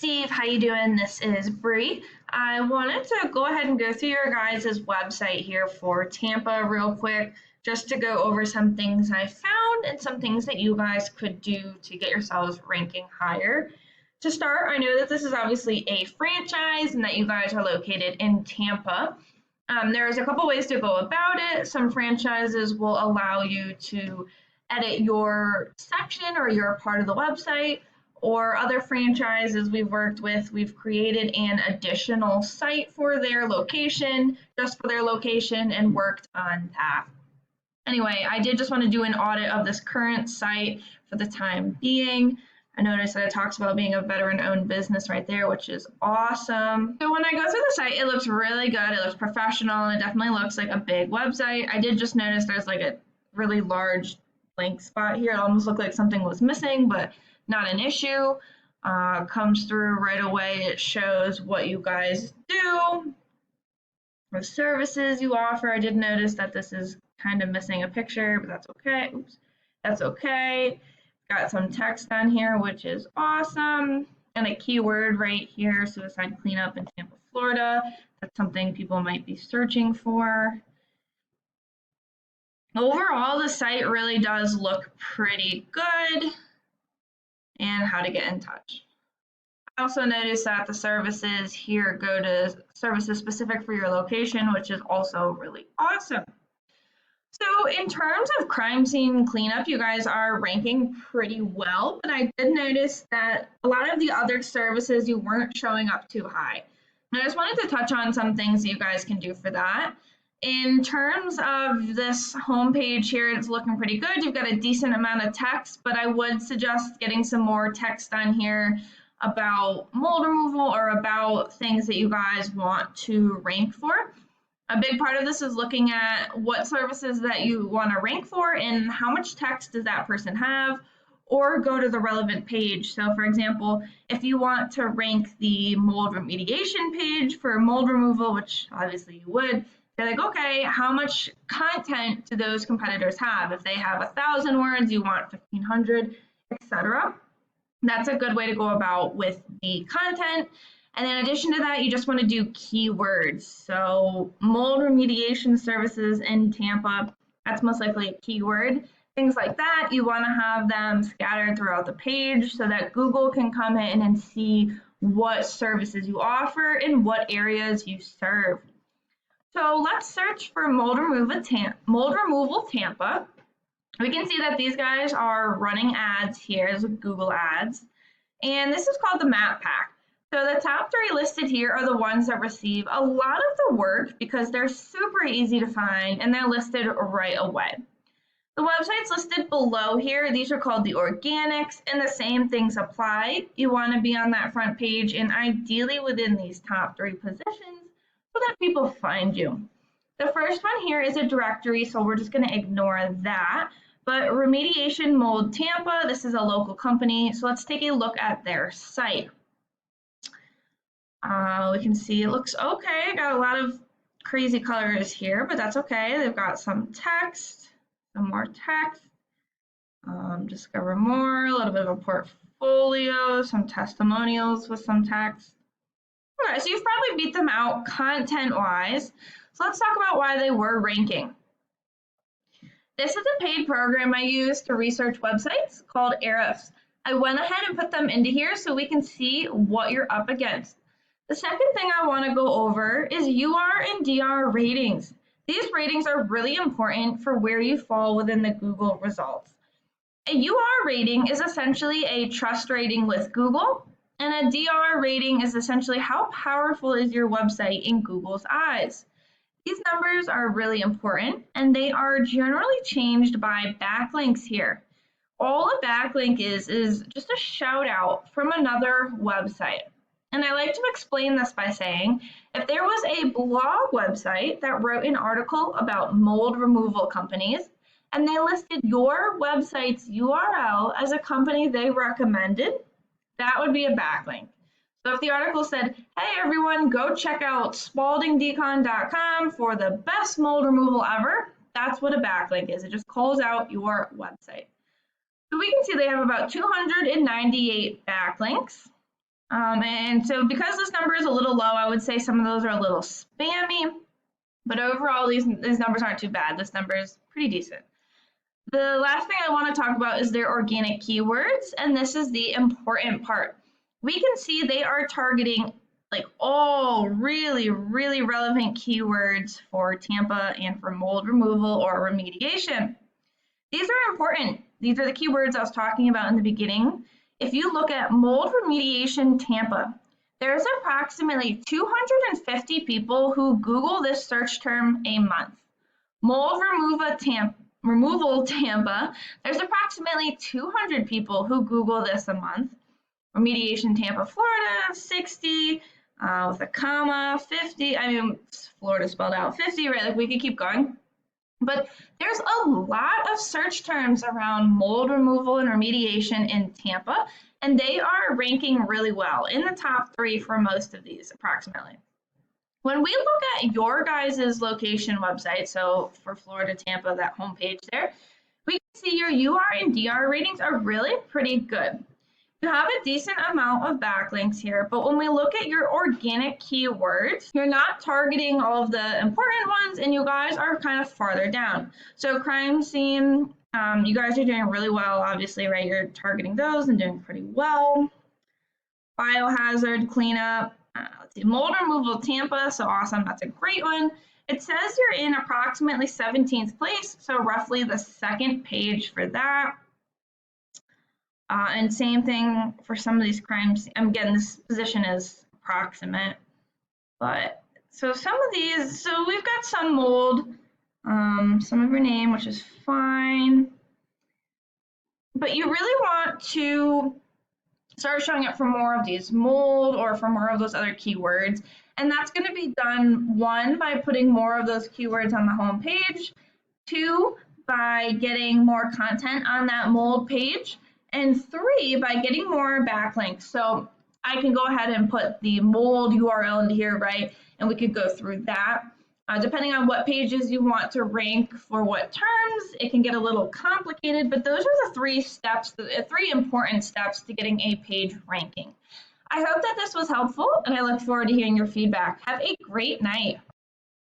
Steve, how you doing? This is Bree. I wanted to go ahead and go through your guys' website here for Tampa real quick, just to go over some things I found and some things that you guys could do to get yourselves ranking higher. To start, I know that this is obviously a franchise and that you guys are located in Tampa. There's a couple ways to go about it. Some franchises will allow you to edit your section or your part of the website, or other franchises we've worked with, we've created an additional site for their location, just for their location, and worked on that. Anyway, I did just want to do an audit of this current site for the time being. I noticed that it talks about being a veteran-owned business right there, which is awesome. So when I go through the site, it looks really good. It looks professional, and it definitely looks like a big website. I did just notice there's like a really large blank spot here. It almost looked like something was missing, but not an issue. Comes through right away. It shows what you guys do, the services you offer. I did notice that this is kind of missing a picture, but that's okay. Oops, that's okay. Got some text on here, which is awesome, and a keyword right here: suicide cleanup in Tampa, Florida. That's something people might be searching for. Overall, the site really does look pretty good. And how to get in touch. I also noticed that the services here go to services specific for your location, which is also really awesome. So in terms of crime scene cleanup, you guys are ranking pretty well, but I did notice that a lot of the other services you weren't showing up too high. And I just wanted to touch on some things that you guys can do for that. In terms of this homepage here, it's looking pretty good. You've got a decent amount of text, but I would suggest getting some more text on here about mold removal or about things that you guys want to rank for. A big part of this is looking at what services that you want to rank for and how much text does that person have, or go to the relevant page. So for example, if you want to rank the mold remediation page for mold removal, which obviously you would, they're like, okay, how much content do those competitors have? If they have 1,000 words, you want 1,500, etc. That's a good way to go about with the content. And in addition to that, you just want to do keywords. So mold remediation services in Tampa, that's most likely a keyword. Things like that, you want to have them scattered throughout the page so that Google can come in and see what services you offer and what areas you serve. So let's search for mold removal Tampa. We can see that these guys are running ads here as Google ads, and this is called the map pack. So the top 3 listed here are the ones that receive a lot of the work because they're super easy to find and they're listed right away. The websites listed below here, these are called the organics, and the same things apply. You want to be on that front page and ideally within these top 3 positions so that people find you. The first one here is a directory, so we're just going to ignore that. But Remediation Mold Tampa, this is a local company, so let's take a look at their site. We can see it looks okay. Got a lot of crazy colors here, but that's okay. They've got some text, some more text. Discover more, a little bit of a portfolio, some testimonials with some text. Okay, so you've probably beat them out content-wise. So let's talk about why they were ranking. This is a paid program I use to research websites called Ahrefs. I went ahead and put them into here so we can see what you're up against. The second thing I want to go over is UR and DR ratings. These ratings are really important for where you fall within the Google results. A UR rating is essentially a trust rating with Google, and a DR rating is essentially how powerful is your website in Google's eyes. These numbers are really important, and they are generally changed by backlinks here. All a backlink is just a shout out from another website. And I like to explain this by saying, if there was a blog website that wrote an article about mold removal companies, and they listed your website's URL as a company they recommended, that would be a backlink. So if the article said, hey everyone, go check out SpauldingDecon.com for the best mold removal ever, that's what a backlink is. It just calls out your website. So we can see they have about 298 backlinks. And so because this number is a little low, I would say some of those are a little spammy, but overall these numbers aren't too bad. This number is pretty decent. The last thing I want to talk about is their organic keywords, and this is the important part. We can see they are targeting like all really, really relevant keywords for Tampa and for mold removal or remediation. These are important. These are the keywords I was talking about in the beginning. If you look at mold remediation Tampa, there's approximately 250 people who Google this search term a month. Mold removal Tampa, there's approximately 200 people who Google this a month. Remediation Tampa, Florida, 60, with a comma, 50. I mean, Florida spelled out 50, right? Like we could keep going. But there's a lot of search terms around mold removal and remediation in Tampa, and they are ranking really well in the top 3 for most of these, approximately. When we look at your guys' location website, so for Florida, Tampa, that homepage there, we can see your UR and DR ratings are really pretty good. You have a decent amount of backlinks here, but when we look at your organic keywords, you're not targeting all of the important ones, and you guys are kind of farther down. So crime scene, you guys are doing really well, obviously, right? You're targeting those and doing pretty well. Biohazard cleanup, let's see, mold removal Tampa, so awesome, that's a great one. It says you're in approximately 17th place, so roughly the 2nd page for that. And same thing for some of these crimes. Again, this position is approximate, but so some of these, so we've got some mold, some of your name, which is fine, but you really want to start showing up for more of these mold or for more of those other keywords. And that's going to be done, 1, by putting more of those keywords on the home page, 2, by getting more content on that mold page, and 3, by getting more backlinks. So I can go ahead and put the mold URL into here, right? And we could go through that. Depending on what pages you want to rank for what terms, it can get a little complicated, but those are the 3 steps, the 3 important steps to getting a page ranking. I hope that this was helpful, and I look forward to hearing your feedback. Have a great night.